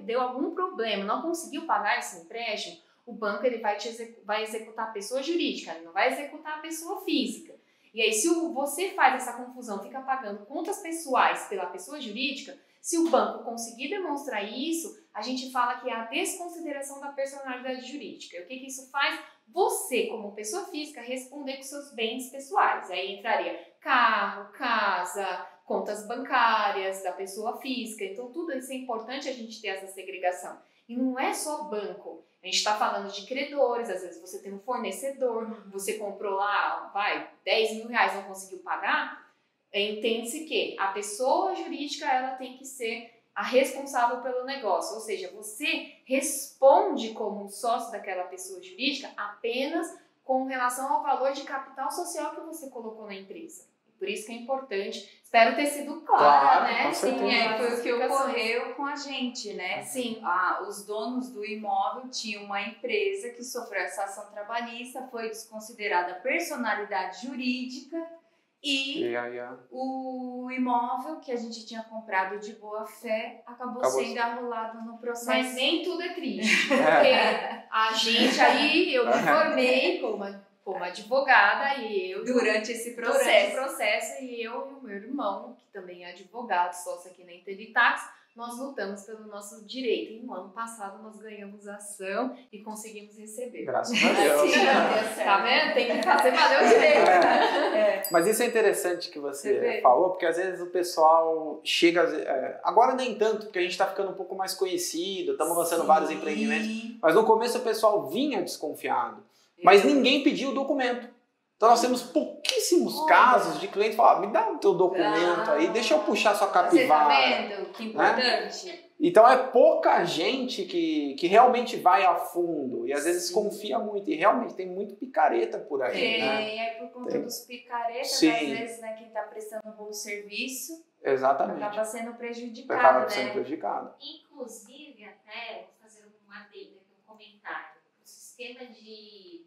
deu algum problema, não conseguiu pagar esse empréstimo, o banco ele vai executar a pessoa jurídica, ele não vai executar a pessoa física. E aí, se você faz essa confusão, fica pagando contas pessoais pela pessoa jurídica, se o banco conseguir demonstrar isso, a gente fala que é a desconsideração da personalidade jurídica. E o que isso faz? Você, como pessoa física, responder com seus bens pessoais. Aí entraria carro, casa, contas bancárias da pessoa física. Então, tudo isso é importante a gente ter essa segregação. E não é só banco. A gente está falando de credores, às vezes você tem um fornecedor, você comprou lá, 10 mil reais, não conseguiu pagar, entende-se que a pessoa jurídica ela tem que ser a responsável pelo negócio, ou seja, você responde como sócio daquela pessoa jurídica apenas com relação ao valor de capital social que você colocou na empresa. Por isso que é importante. Espero ter sido clara, né? Sim, foi o que ocorreu com a gente, né? Sim. Os donos do imóvel tinham uma empresa que sofreu essa ação trabalhista, foi desconsiderada personalidade jurídica e o imóvel que a gente tinha comprado de boa fé acabou sendo anulado no processo. Mas nem tudo é triste, porque a gente aí, eu me formei como advogada e eu durante esse processo e eu e o meu irmão, que também é advogado, sócio aqui na Intelitax, nós lutamos pelo nosso direito. E no ano passado nós ganhamos a ação e conseguimos receber. Graças a Deus. Sim, tá vendo? Tem que fazer valer o direito. Mas isso é interessante que você falou, porque às vezes o pessoal chega... Agora nem tanto, porque a gente está ficando um pouco mais conhecido, estamos lançando vários empreendimentos. Mas no começo o pessoal vinha desconfiado. Mas ninguém pediu o documento. Então nós temos pouquíssimos casos de cliente falar, me dá o teu documento aí, deixa eu puxar sua capivara. Você tá vendo? Que importante. Né? Então é pouca gente que realmente vai a fundo e às vezes confia muito. E realmente tem muito picareta por aí. É por conta dos picaretas, às vezes, né, quem tá prestando um bom serviço acaba sendo prejudicado. Inclusive, até, vou fazer uma adenda aqui, um comentário. O sistema de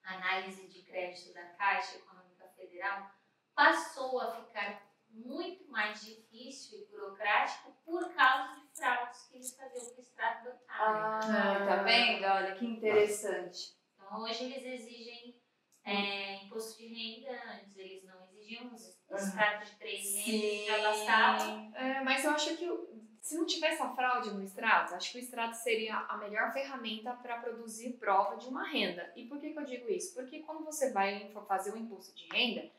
análise de crédito da Caixa Econômica Federal passou a ficar muito mais difícil e burocrático por causa de fraudes que eles faziam com o extrato bancário. Tá vendo? Olha que interessante. Então, hoje eles exigem imposto de renda, antes eles não exigiam, os extratos de 3 meses já bastavam. Mas eu acho que se não tivesse a fraude no extrato, acho que o extrato seria a melhor ferramenta para produzir prova de uma renda. E por que eu digo isso? Porque quando você vai fazer o imposto de renda,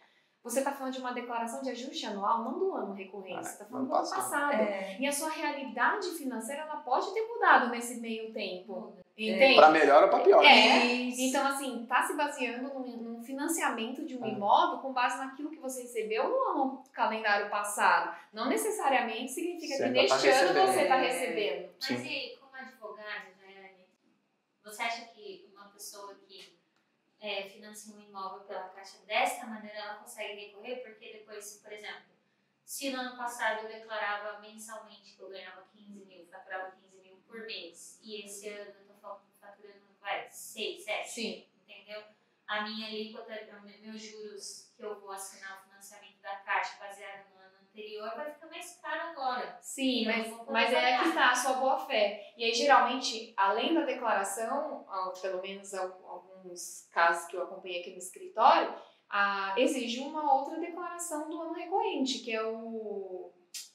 você está falando de uma declaração de ajuste anual, não do ano recorrente, você está falando do ano passado. E a sua realidade financeira ela pode ter mudado nesse meio tempo. Entende? Para melhor ou para pior. Então, assim, está se baseando num financiamento de um imóvel com base naquilo que você recebeu no ano calendário passado. Não necessariamente significa que neste ano você está recebendo. Mas e como advogada, Jaiane, você acha que uma pessoa que financia um imóvel pela Caixa desta maneira, ela consegue recorrer? Porque depois, por exemplo, se no ano passado eu declarava mensalmente que eu ganhava 15 mil, faturava 15 mil por mês, e esse ano eu estou faturando 6, 7, Sim. Entendeu? A minha alíquota, meus juros que eu vou assinar o financiamento da Caixa baseado no ano anterior, vai ficar mais caro agora. Sim, Eu não vou mas poder é pagar. que está a sua boa fé. E aí, geralmente, além da declaração, pelo menos alguns casos que eu acompanhei aqui no escritório, exige uma outra declaração do ano recorrente, que é o...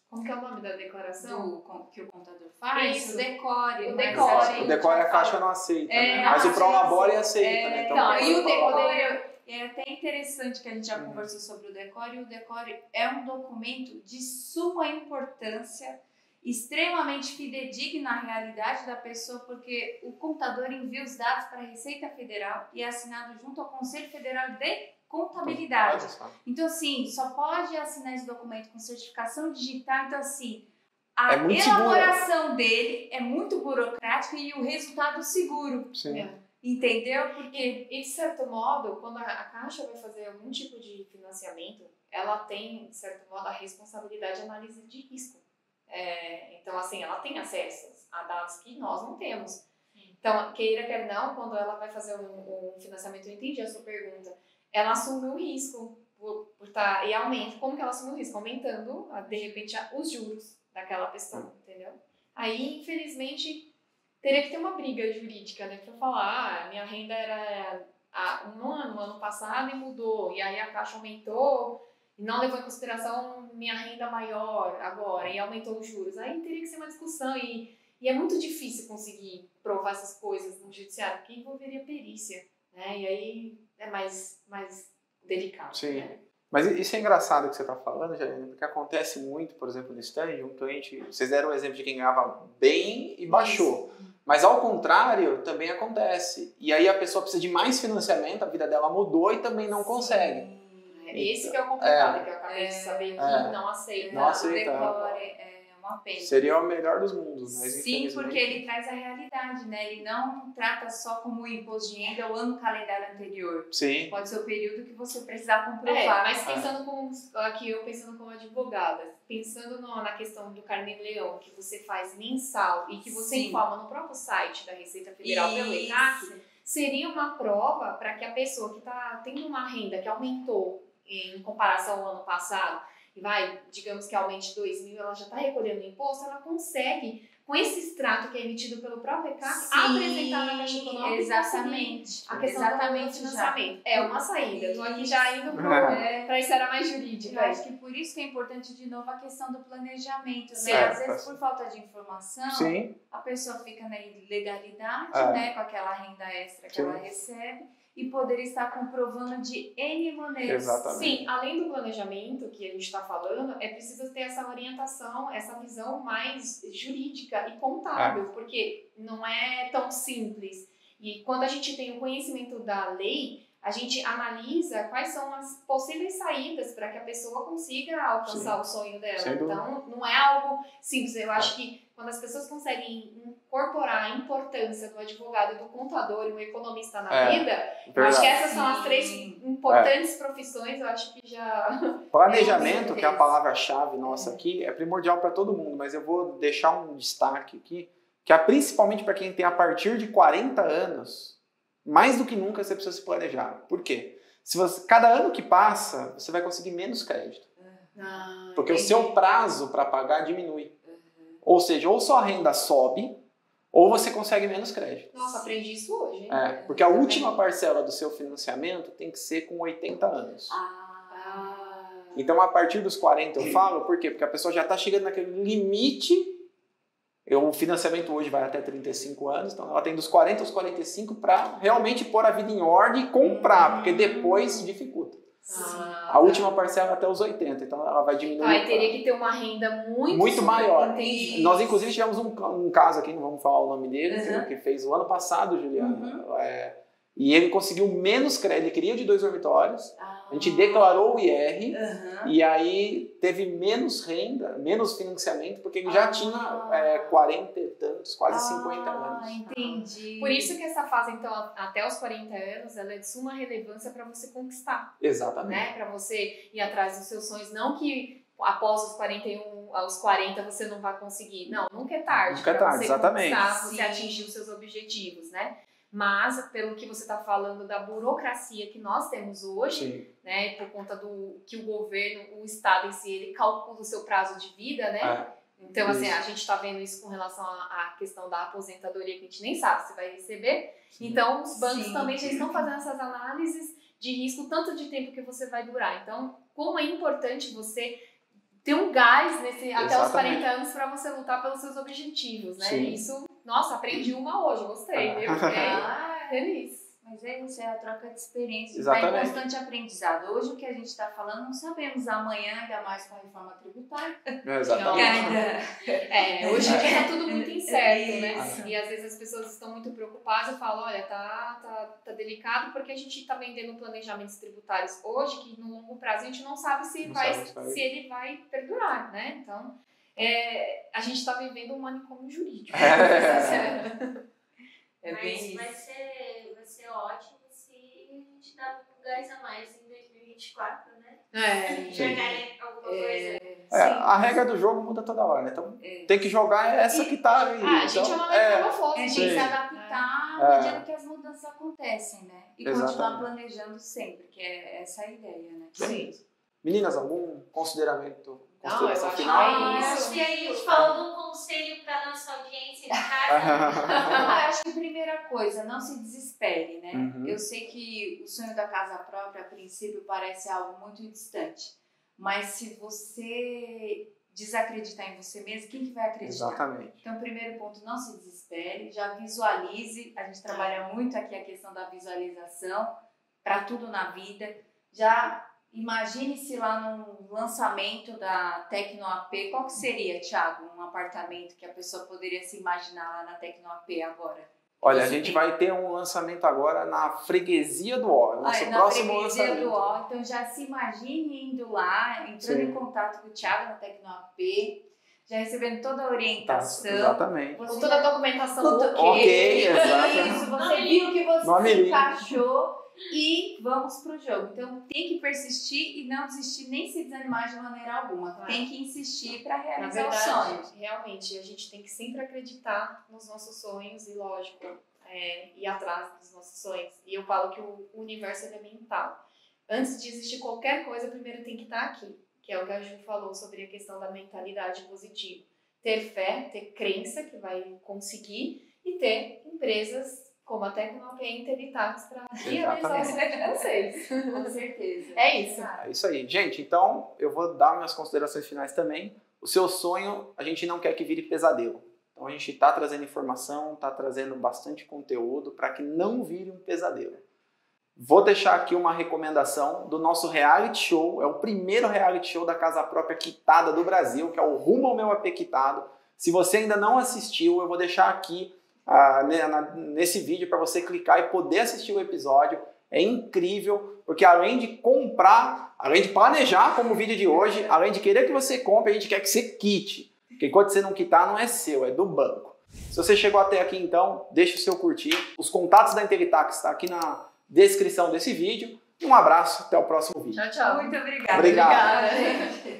Como que é o nome da declaração? Que o contador faz, Isso. o decore. O mas decore. a gente O decore já a Caixa fala. não aceita, É, né? Mas o não, Prolabore sim. aceita, né? Então, e o decore é até interessante que a gente já conversou sobre o decore. E o decore é um documento de suma importância, extremamente fidedigno à realidade da pessoa, porque o contador envia os dados para a Receita Federal e é assinado junto ao Conselho Federal de Contabilidade. Olha só. Então, assim, só pode assinar esse documento com certificação digital. Então, assim, a É muito elaboração dele é muito burocrática e o resultado seguro. Sim. Entendeu? Porque E, de certo modo, quando a Caixa vai fazer algum tipo de financiamento, ela tem, de certo modo, a responsabilidade de análise de risco. Então, assim, ela tem acesso a dados que nós não temos. Então, queira, quer não, quando ela vai fazer um financiamento, eu entendi a sua pergunta, ela assume o risco por estar, e aumenta. Como que ela assume o risco? Aumentando, de repente, os juros daquela pessoa, entendeu? Aí, infelizmente, teria que ter uma briga jurídica, né? Pra falar, minha renda era no ano passado e mudou, e aí a Caixa aumentou, e não levou em consideração minha renda maior agora, e aumentou os juros. Aí teria que ser uma discussão, e é muito difícil conseguir provar essas coisas no judiciário, porque envolveria perícia, né? E aí é mais delicado. Sim. Né? Mas isso é engraçado que você está falando, Janine, porque acontece muito, por exemplo, no stand, um cliente, vocês deram o exemplo de quem ganhava bem e baixou. Mas ao contrário, também acontece. E aí a pessoa precisa de mais financiamento, a vida dela mudou e também não consegue. Esse que é o complicado, que eu acabei de saber que não aceita. Não aceita. O decore é uma pena. Seria o melhor dos mundos, mas Sim, infelizmente... porque ele traz a realidade, né? Ele não trata só como imposto de renda o ano calendário anterior. Sim. Pode ser o período que você precisar comprovar. Mas pensando como advogada, pensando na questão do Carnê Leão, que você faz mensal e que você informa no próprio site da Receita Federal pelo ECAC, seria uma prova para que a pessoa que está tendo uma renda que aumentou em comparação ao ano passado, e digamos que aumente 2.000, ela já está recolhendo o imposto, ela consegue, com esse extrato que é emitido pelo próprio ECAC, apresentar na Caixa Econômica. Exatamente. A questão do financiamento. É uma saída. Estou aqui já indo para a esfera mais jurídica. Eu acho que por isso que é importante, de novo, a questão do planejamento. Né? Certo. Às vezes, por falta de informação, Sim. a pessoa fica na ilegalidade, né, com aquela renda extra que ela recebe, e poder estar comprovando de N maneiras. Exatamente. Sim, além do planejamento que a gente está falando, é preciso ter essa orientação, essa visão mais jurídica e contábil, porque não é tão simples. E quando a gente tem o conhecimento da lei, a gente analisa quais são as possíveis saídas para que a pessoa consiga alcançar o sonho dela. Então, não é algo simples. Eu acho que quando as pessoas conseguem incorporar a importância do advogado, do contador e do economista na vida, eu acho que essas são as 3 importantes profissões, eu acho que já... Planejamento, que é a palavra-chave nossa aqui, é primordial para todo mundo, mas eu vou deixar um destaque aqui, que é principalmente para quem tem a partir de 40 anos, mais do que nunca você precisa se planejar. Por quê? Cada ano que passa, você vai conseguir menos crédito. Porque o seu prazo para pagar diminui. Ou seja, ou sua renda sobe, ou você consegue menos crédito. Nossa, aprendi isso hoje, hein? Porque a última parcela do seu financiamento tem que ser com 80 anos. Então, a partir dos 40 eu falo, por quê? Porque a pessoa já está chegando naquele limite. O financiamento hoje vai até 35 anos, então ela tem dos 40 aos 45 para realmente pôr a vida em ordem e comprar, porque depois dificulta. A última parcela até os 80, então ela vai diminuir. Aí teria que ter uma renda muito maior. Entendi. Nós, inclusive, tivemos um caso aqui, não vamos falar o nome dele, que fez o ano passado, Juliana. E ele conseguiu menos crédito, ele queria de 2 dormitórios, a gente declarou o IR, e aí teve menos renda, menos financiamento, porque ele já tinha 40 e tantos, quase 50 anos. Entendi. Por isso que essa fase, então, até os 40 anos, ela é de suma relevância para você conquistar. Exatamente. Né? Para você ir atrás dos seus sonhos, não que após os 41, aos 40 você não vai conseguir. Não, nunca é tarde. Nunca é tarde, você exatamente. conquistar, você atingir os seus objetivos, né? Mas, pelo que você está falando da burocracia que nós temos hoje, Sim. né, por conta do que o governo, o Estado em si, ele calcula o seu prazo de vida, né? Então, assim, Isso. a gente está vendo isso com relação à questão da aposentadoria, que a gente nem sabe se vai receber. Sim. Então, os bancos Sim. também já estão fazendo essas análises de risco, tanto de tempo que você vai durar. Então, como é importante você ter um gás até os Exatamente. 40 anos para você lutar pelos seus objetivos, né? Sim. Isso, nossa, aprendi uma hoje, gostei, viu? Fiquei feliz. Mas é isso, é a troca de experiência. Exatamente. Está em constante aprendizado. Hoje o que a gente está falando não sabemos amanhã, ainda mais com a reforma tributária. Exatamente. Hoje é tudo muito incerto, né? Isso. E às vezes as pessoas estão muito preocupadas e falam, olha, tá delicado porque a gente está vendendo planejamentos tributários hoje que no longo prazo a gente não sabe se ele vai perdurar, né? Então, a gente está vivendo um manicômio jurídico. Mas vai ser ótimo se a gente dá um gás a mais em 2024, né? Já garante alguma coisa. A regra do jogo muda toda hora, né? Então tem que jogar essa que tá aí. A gente é uma metamorfose. A gente Sim. tem que se adaptar à medida que as mudanças acontecem, né? E Exatamente. continuar planejando sempre, que é essa a ideia, né? Sim. Meninas, algum consideração Não, eu acho final? que é Acho que a gente falou um conselho para nossa audiência de casa. Eu acho que a primeira coisa, não se desespere, né? Uhum. Eu sei que o sonho da casa própria, a princípio, parece algo muito distante. Mas se você desacreditar em você mesmo, quem que vai acreditar? Exatamente. Então, primeiro ponto, não se desespere, já visualize. A gente trabalha muito aqui a questão da visualização para tudo na vida. Já imagine-se lá no lançamento da Tecno AP. Qual que seria, Thiago, um apartamento que a pessoa poderia se imaginar lá na Tecno AP agora? Olha, a gente vai ter um lançamento agora na Freguesia do Ó. Nosso Na próximo freguesia lançamento. do Ó. Então já se imagine indo lá, entrando Sim. em contato com o Thiago na Tecno AP, já recebendo toda a Tá, orientação. exatamente. Você Com toda a documentação Ok, exato. Isso, você viu que você Nome se lindo. encaixou e vamos pro jogo. Então tem que persistir e não desistir, nem se desanimar de maneira alguma. Claro. Tem que insistir para Na realizar o verdade, sonho. realmente, a gente tem que sempre acreditar nos nossos sonhos e, lógico, ir atrás dos nossos sonhos. E eu falo que o universo ele é mental. Antes de existir qualquer coisa, primeiro tem que estar aqui, que é o que a Ju falou sobre a questão da mentalidade positiva. Ter fé, ter crença que vai conseguir e ter empresas como a Tecnoap e a Interitax para realizar os sonhos de vocês. Com certeza. É isso. É isso aí. Gente, então eu vou dar minhas considerações finais também. O seu sonho, a gente não quer que vire pesadelo. Então a gente está trazendo informação, está trazendo bastante conteúdo para que não vire um pesadelo. Vou deixar aqui uma recomendação do nosso reality show. É o primeiro reality show da casa própria quitada do Brasil, que é o Rumo ao Meu AP Quitado. Se você ainda não assistiu, eu vou deixar aqui nesse vídeo para você clicar e poder assistir o episódio. É incrível, porque além de comprar, além de planejar como o vídeo de hoje, além de querer que você compre, a gente quer que você quite. Porque enquanto você não quitar, não é seu, é do banco. Se você chegou até aqui, então, deixa o seu curtir. Os contatos da Interitax estão aqui na descrição desse vídeo. Um abraço, até o próximo vídeo. Tchau, tchau. Muito obrigada. Obrigado. Obrigada, gente.